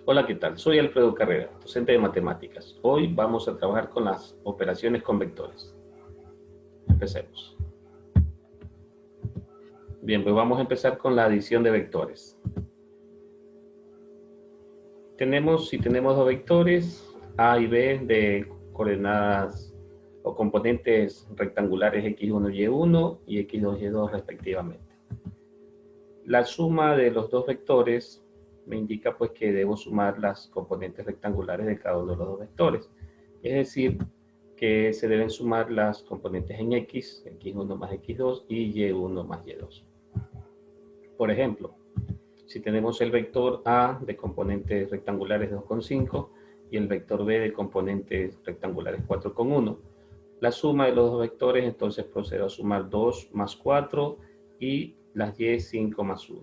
Hola, ¿qué tal? Soy Alfredo Carrera, docente de matemáticas. Hoy vamos a trabajar con las operaciones con vectores. Empecemos. Bien, pues vamos a empezar con la adición de vectores. Si tenemos dos vectores, A y B de coordenadas o componentes rectangulares x1 y y1 y x2 y y2 respectivamente. La suma de los dos vectores me indica pues que debo sumar las componentes rectangulares de cada uno de los dos vectores. Es decir, que se deben sumar las componentes en x, x1 más x2 y y1 más y2. Por ejemplo, si tenemos el vector A de componentes rectangulares 2,5 y el vector B de componentes rectangulares 4,1, la suma de los dos vectores, entonces procedo a sumar 2 más 4 y las y 5 más 1.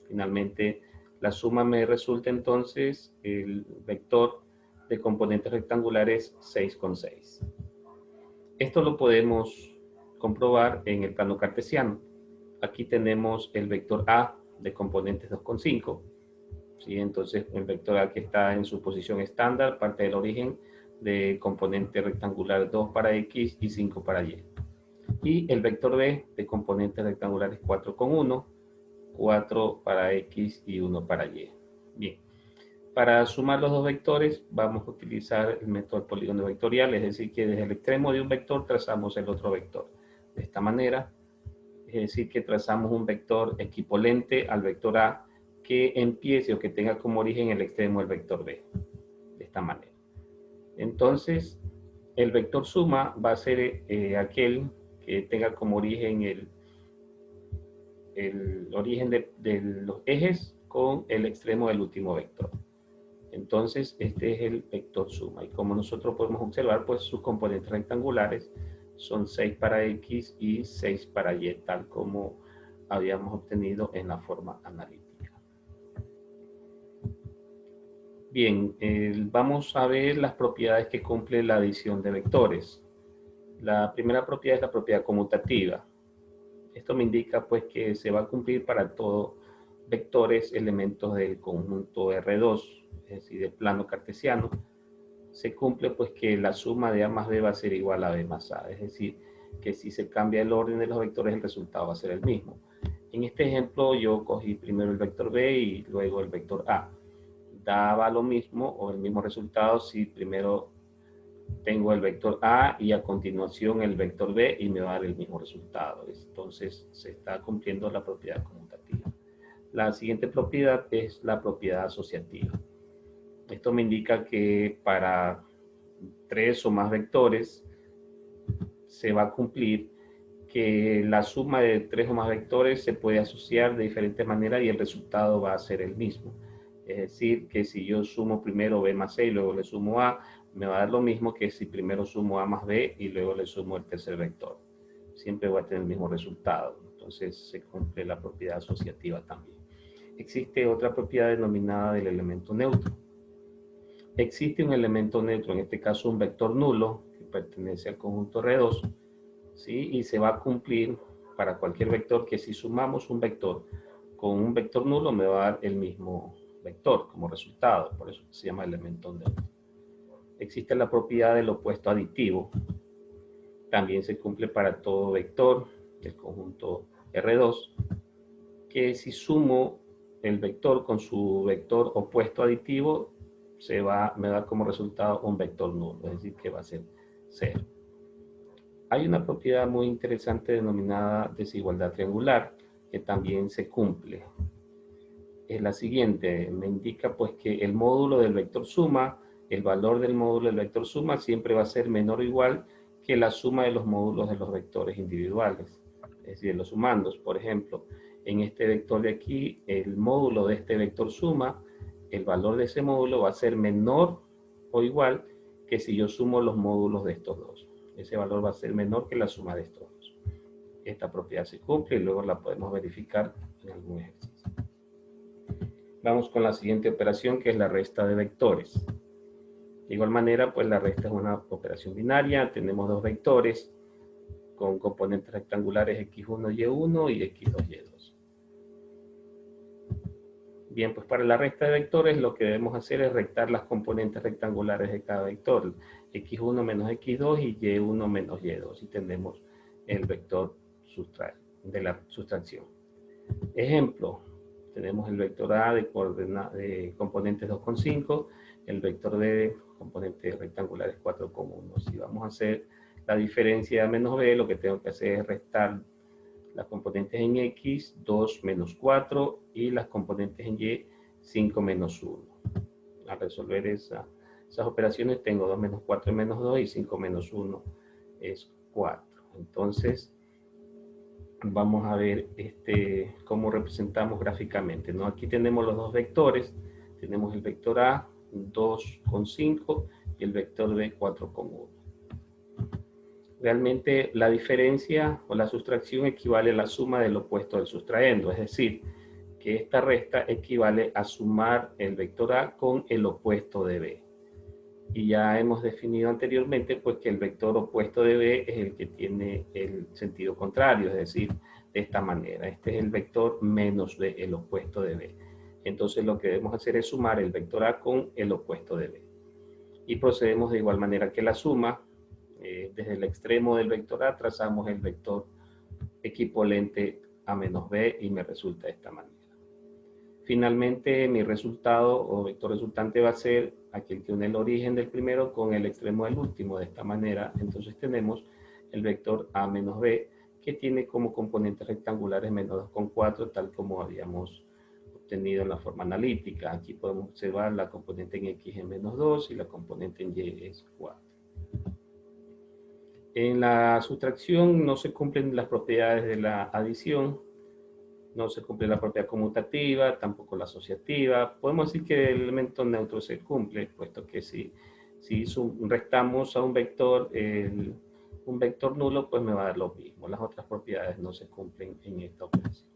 Finalmente, la suma me resulta entonces el vector de componentes rectangulares 6,6. Esto lo podemos comprobar en el plano cartesiano. Aquí tenemos el vector A de componentes 2,5. ¿Sí? Entonces, el vector A que está en su posición estándar parte del origen de componente rectangular 2 para X y 5 para Y. Y el vector B de componentes rectangulares 4,1, 4 para X y 1 para Y. Bien, para sumar los dos vectores vamos a utilizar el método polígono vectorial, es decir, que desde el extremo de un vector trazamos el otro vector. De esta manera, es decir, que trazamos un vector equipolente al vector A que empiece o que tenga como origen el extremo del vector B. De esta manera. Entonces, el vector suma va a ser aquel que tenga como origen el origen de los ejes con el extremo del último vector. Entonces, este es el vector suma. Y como nosotros podemos observar, pues sus componentes rectangulares son 6 para X y 6 para Y, tal como habíamos obtenido en la forma analítica. Bien, vamos a ver las propiedades que cumple la adición de vectores. La primera propiedad es la propiedad conmutativa. Esto me indica pues que se va a cumplir para todos vectores elementos del conjunto R2, es decir, del plano cartesiano. Se cumple pues que la suma de A más B va a ser igual a B más A, es decir, que si se cambia el orden de los vectores el resultado va a ser el mismo. En este ejemplo yo cogí primero el vector B y luego el vector A. Daba lo mismo o el mismo resultado si primero tengo el vector A y a continuación el vector B y me va a dar el mismo resultado. Entonces se está cumpliendo la propiedad conmutativa. La siguiente propiedad es la propiedad asociativa. Esto me indica que para 3 o más vectores se va a cumplir que la suma de 3 o más vectores se puede asociar de diferentes maneras y el resultado va a ser el mismo. Es decir, que si yo sumo primero B más C y luego le sumo A, me va a dar lo mismo que si primero sumo A más B y luego le sumo el tercer vector. Siempre va a tener el mismo resultado. Entonces se cumple la propiedad asociativa también. Existe otra propiedad denominada del elemento neutro. Existe un elemento neutro, en este caso un vector nulo, que pertenece al conjunto R2, ¿sí? Y se va a cumplir para cualquier vector que si sumamos un vector con un vector nulo me va a dar el mismo vector como resultado, por eso se llama elemento neutro. Existe la propiedad del opuesto aditivo, también se cumple para todo vector del conjunto R2, que si sumo el vector con su vector opuesto aditivo, me da como resultado un vector nulo, es decir, que va a ser 0. Hay una propiedad muy interesante denominada desigualdad triangular, que también se cumple. Es la siguiente, me indica pues que el módulo del vector suma, el valor del módulo del vector suma siempre va a ser menor o igual que la suma de los módulos de los vectores individuales, es decir, los sumandos. Por ejemplo, en este vector de aquí, el módulo de este vector suma, el valor de ese módulo va a ser menor o igual que si yo sumo los módulos de estos dos. Ese valor va a ser menor que la suma de estos dos. Esta propiedad se cumple y luego la podemos verificar en algún ejercicio. Vamos con la siguiente operación, que es la resta de vectores. De igual manera, pues la resta es una operación binaria. Tenemos dos vectores con componentes rectangulares x1, y1 y x2, y2. Bien, pues para la resta de vectores lo que debemos hacer es restar las componentes rectangulares de cada vector, x1 menos x2 y y1 menos y2, y tenemos el vector de la sustracción. Ejemplo, tenemos el vector A de componentes 2,5, el vector B de componentes rectangulares 4,1. Si vamos a hacer la diferencia de A menos B, lo que tengo que hacer es restar las componentes en X, 2 menos 4, y las componentes en Y, 5 menos 1. Al resolver esas operaciones tengo 2 menos 4 es menos 2 y 5 menos 1 es 4. Entonces, vamos a ver cómo representamos gráficamente, ¿no? Aquí tenemos los dos vectores, tenemos el vector A 2,5 y el vector B 4,1. Realmente la diferencia o la sustracción equivale a la suma del opuesto del sustraendo, es decir, que esta resta equivale a sumar el vector A con el opuesto de B. Y ya hemos definido anteriormente pues que el vector opuesto de B es el que tiene el sentido contrario, es decir, de esta manera. Este es el vector menos B, el opuesto de B. Entonces lo que debemos hacer es sumar el vector A con el opuesto de B. Y procedemos de igual manera que la suma. Desde el extremo del vector A trazamos el vector equivalente a menos B y me resulta de esta manera. Finalmente, mi resultado o vector resultante va a ser aquel que une el origen del primero con el extremo del último. De esta manera, entonces tenemos el vector A menos B, que tiene como componentes rectangulares menos 2,4, tal como habíamos obtenido en la forma analítica. Aquí podemos observar la componente en X es menos 2 y la componente en Y es 4. En la sustracción no se cumplen las propiedades de la adición, no se cumple la propiedad conmutativa, tampoco la asociativa. Podemos decir que el elemento neutro se cumple, puesto que si restamos a un vector nulo, pues me va a dar lo mismo. Las otras propiedades no se cumplen en esta operación.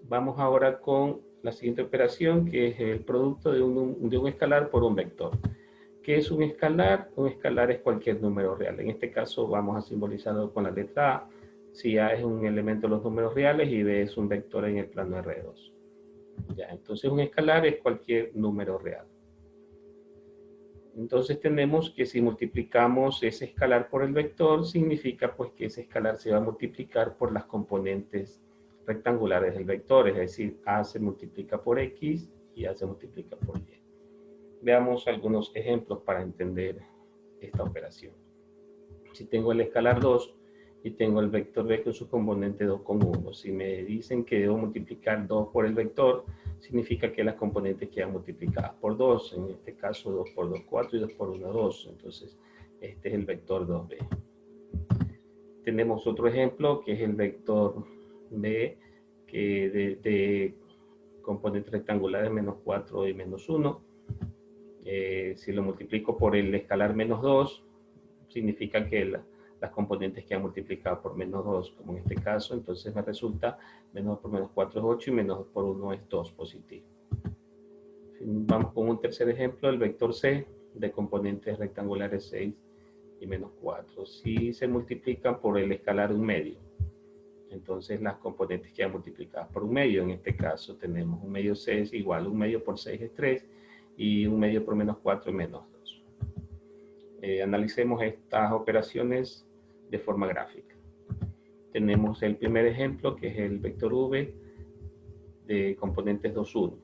Vamos ahora con la siguiente operación, que es el producto de un escalar por un vector. ¿Qué es un escalar? Un escalar es cualquier número real. En este caso vamos a simbolizarlo con la letra A. Si A es un elemento de los números reales y B es un vector en el plano R2. Ya, entonces un escalar es cualquier número real. Entonces tenemos que si multiplicamos ese escalar por el vector, significa pues que ese escalar se va a multiplicar por las componentes rectangulares del vector. Es decir, A se multiplica por X y A se multiplica por Y. Veamos algunos ejemplos para entender esta operación. Si tengo el escalar 2 y tengo el vector B con su componente 2,1. Si me dicen que debo multiplicar 2 por el vector, significa que las componentes quedan multiplicadas por 2. En este caso 2 por 2, 4 y 2 por 1, 2. Entonces este es el vector 2B. Tenemos otro ejemplo que es el vector B que de componentes rectangulares menos 4 y menos 1. Si lo multiplico por el escalar menos 2, significa que las componentes quedan multiplicadas por menos 2, como en este caso. Entonces me resulta menos 2 por menos 4 es 8 y menos 2 por 1 es 2 positivo. Vamos con un tercer ejemplo, el vector C de componentes rectangulares 6 y menos 4. Si se multiplican por el escalar un medio, entonces las componentes quedan multiplicadas por un medio. En este caso tenemos un medio C es igual, un medio por 6 es 3 y un medio por menos 4 es menos 2. Analicemos estas operaciones de forma gráfica. Tenemos el primer ejemplo que es el vector V de componentes 2, 1.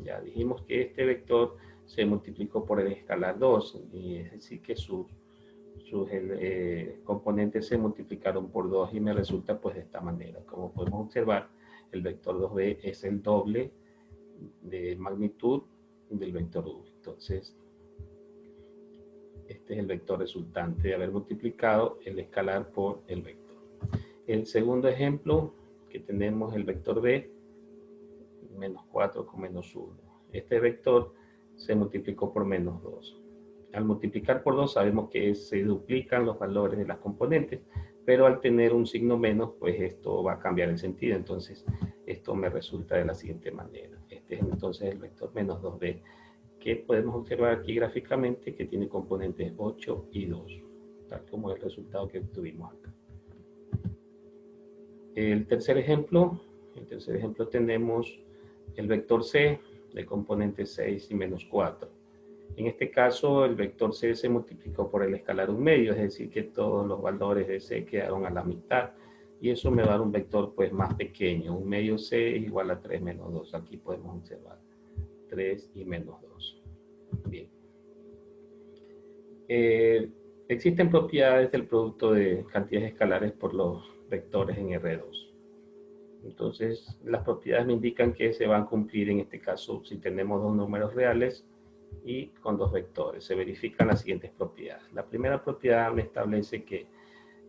Ya dijimos que este vector se multiplicó por el escalar 2, y es decir que sus componentes se multiplicaron por 2 y me resulta pues de esta manera. Como podemos observar, el vector 2b es el doble de magnitud del vector v. Entonces, este es el vector resultante de haber multiplicado el escalar por el vector. El segundo ejemplo que tenemos el vector b, menos 4 con menos 1. Este vector se multiplicó por menos 2. Al multiplicar por 2 sabemos que se duplican los valores de las componentes, pero al tener un signo menos, pues esto va a cambiar el sentido. Entonces, esto me resulta de la siguiente manera. Este es entonces el vector menos 2b, que podemos observar aquí gráficamente que tiene componentes 8 y 2, tal como el resultado que obtuvimos acá. El tercer ejemplo tenemos el vector C de componente 6 y menos 4. En este caso, el vector C se multiplicó por el escalar un medio, es decir, que todos los valores de C quedaron a la mitad. Y eso me va a dar un vector pues más pequeño. Un medio C es igual a 3 menos 2. Aquí podemos observar 3 y menos 2. Bien. Existen propiedades del producto de cantidades escalares por los vectores en R2. Entonces, las propiedades me indican que se van a cumplir en este caso si tenemos dos números reales y con dos vectores. Se verifican las siguientes propiedades. La primera propiedad me establece que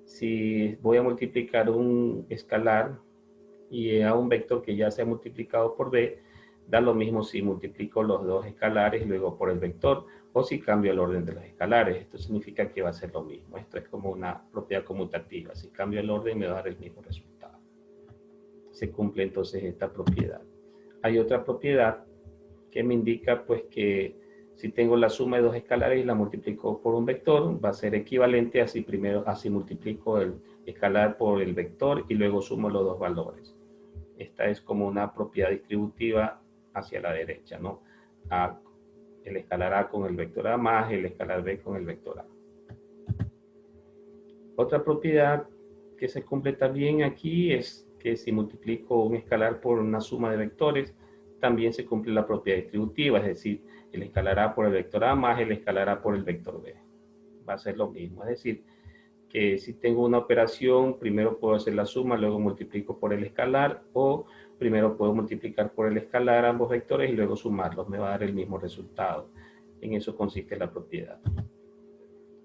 si voy a multiplicar un escalar y a un vector que ya se ha multiplicado por b, da lo mismo si multiplico los dos escalares y luego por el vector o si cambio el orden de los escalares. Esto significa que va a ser lo mismo. Esto es como una propiedad conmutativa. Si cambio el orden me va a dar el mismo resultado. Se cumple entonces esta propiedad. Hay otra propiedad que me indica pues que si tengo la suma de dos escalares y la multiplico por un vector, va a ser equivalente a si primero multiplico el escalar por el vector y luego sumo los dos valores. Esta es como una propiedad distributiva hacia la derecha, ¿no? El escalar A con el vector A más el escalar B con el vector A. Otra propiedad que se cumple también aquí es que si multiplico un escalar por una suma de vectores, también se cumple la propiedad distributiva, es decir, el escalar A por el vector A más el escalar A por el vector B. Va a ser lo mismo, es decir, que si tengo una operación, primero puedo hacer la suma, luego multiplico por el escalar, o primero puedo multiplicar por el escalar ambos vectores y luego sumarlos, me va a dar el mismo resultado. En eso consiste la propiedad.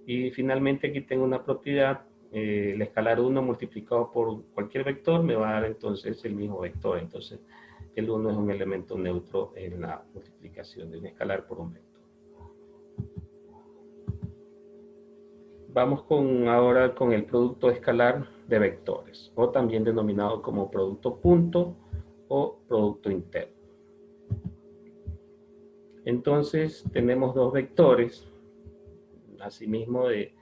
Y finalmente aquí tengo una propiedad, el escalar 1 multiplicado por cualquier vector me va a dar entonces el mismo vector. Entonces el 1 es un elemento neutro en la multiplicación de un escalar por un vector. Vamos ahora con el producto escalar de vectores, o también denominado como producto punto o producto interno. Entonces tenemos dos vectores, asimismo de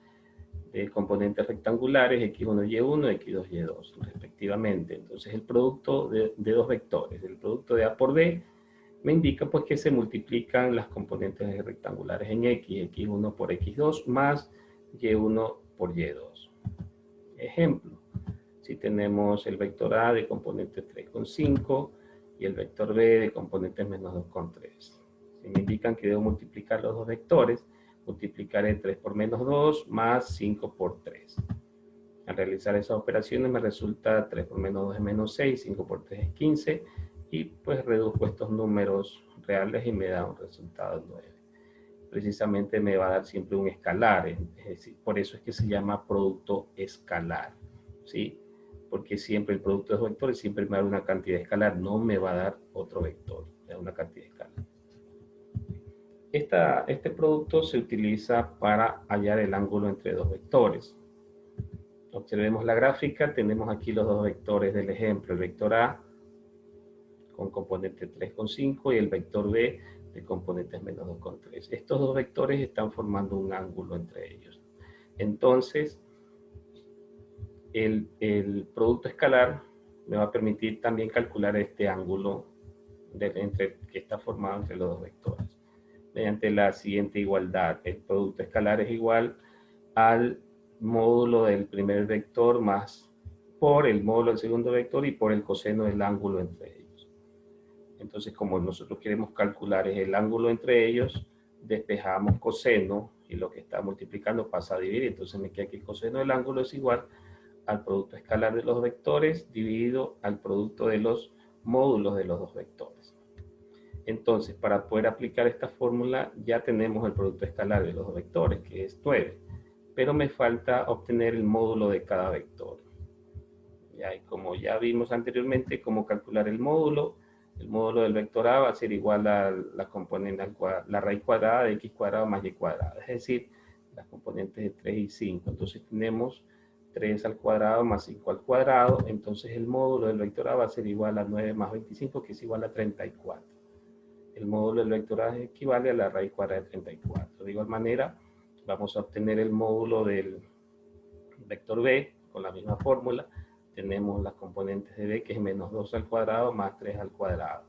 componentes rectangulares, x1, y1, x2, y2, respectivamente. Entonces el producto de dos vectores, el producto de A por B, me indica pues que se multiplican las componentes rectangulares en x, x1 por x2 más y1 por y2. Ejemplo, si tenemos el vector A de componentes 3,5 y el vector B de componentes menos 2,3. Si me indican que debo multiplicar los dos vectores, multiplicaré 3 por menos 2 más 5 por 3. Al realizar esas operaciones me resulta 3 por menos 2 es menos 6, 5 por 3 es 15, y pues reduzco estos números reales y me da un resultado de 9. Precisamente me va a dar siempre un escalar, es decir, por eso es que se llama producto escalar, ¿sí? Porque siempre el producto de dos vectores siempre me va a dar una cantidad escalar, no me va a dar otro vector, me da una cantidad escalar. Este producto se utiliza para hallar el ángulo entre dos vectores. Observemos la gráfica, tenemos aquí los dos vectores del ejemplo, el vector A con componente 3,5 y el vector B de componentes menos 2,3. Estos dos vectores están formando un ángulo entre ellos. Entonces, el producto escalar me va a permitir también calcular este ángulo que está formado entre los dos vectores. Mediante la siguiente igualdad, el producto escalar es igual al módulo del primer vector más por el módulo del segundo vector y por el coseno del ángulo entre ellos. Entonces, como nosotros queremos calcular el ángulo entre ellos, despejamos coseno y lo que está multiplicando pasa a dividir. Entonces me queda que el coseno del ángulo es igual al producto escalar de los vectores dividido al producto de los módulos de los dos vectores. Entonces, para poder aplicar esta fórmula, ya tenemos el producto escalar de los dos vectores, que es 9. Pero me falta obtener el módulo de cada vector. Y como ya vimos anteriormente, cómo calcular el módulo del vector A va a ser igual a la raíz cuadrada de x cuadrado más y cuadrado. Es decir, las componentes de 3 y 5. Entonces tenemos 3 al cuadrado más 5 al cuadrado. Entonces el módulo del vector A va a ser igual a 9 más 25, que es igual a 34. El módulo del vector A equivale a la raíz cuadrada de 34. De igual manera, vamos a obtener el módulo del vector B con la misma fórmula. Tenemos las componentes de B, que es menos 2 al cuadrado más 3 al cuadrado.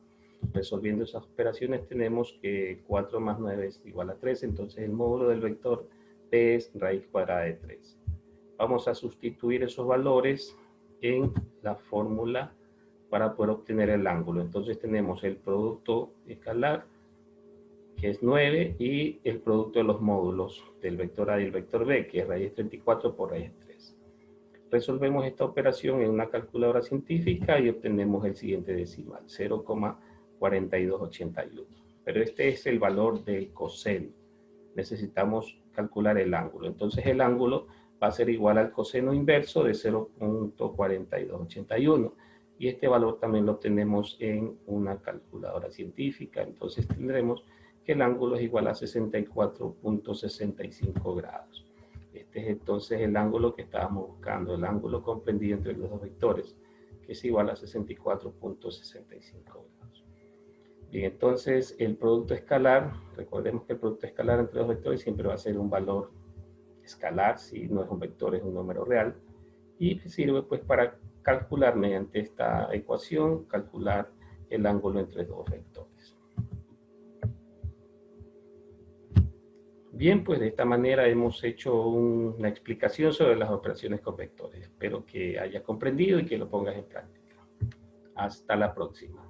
Resolviendo esas operaciones tenemos que 4 más 9 es igual a 3, entonces el módulo del vector P es raíz cuadrada de 3. Vamos a sustituir esos valores en la fórmula para poder obtener el ángulo. Entonces tenemos el producto escalar, que es 9, y el producto de los módulos del vector A y el vector B, que es raíz 34 por raíz 3. Resolvemos esta operación en una calculadora científica y obtenemos el siguiente decimal, 0,4281. Pero este es el valor del coseno. Necesitamos calcular el ángulo. Entonces el ángulo va a ser igual al coseno inverso de 0,4281. Y este valor también lo obtenemos en una calculadora científica. Entonces tendremos que el ángulo es igual a 64,65 grados. Este es entonces el ángulo que estábamos buscando, el ángulo comprendido entre los dos vectores, que es igual a 64,65 grados. Bien, entonces el producto escalar, recordemos que el producto escalar entre los vectores siempre va a ser un valor escalar, si no es un vector, es un número real, y sirve pues para calcular mediante esta ecuación, calcular el ángulo entre dos vectores. Bien, pues de esta manera hemos hecho una explicación sobre las operaciones con vectores. Espero que hayas comprendido y que lo pongas en práctica. Hasta la próxima.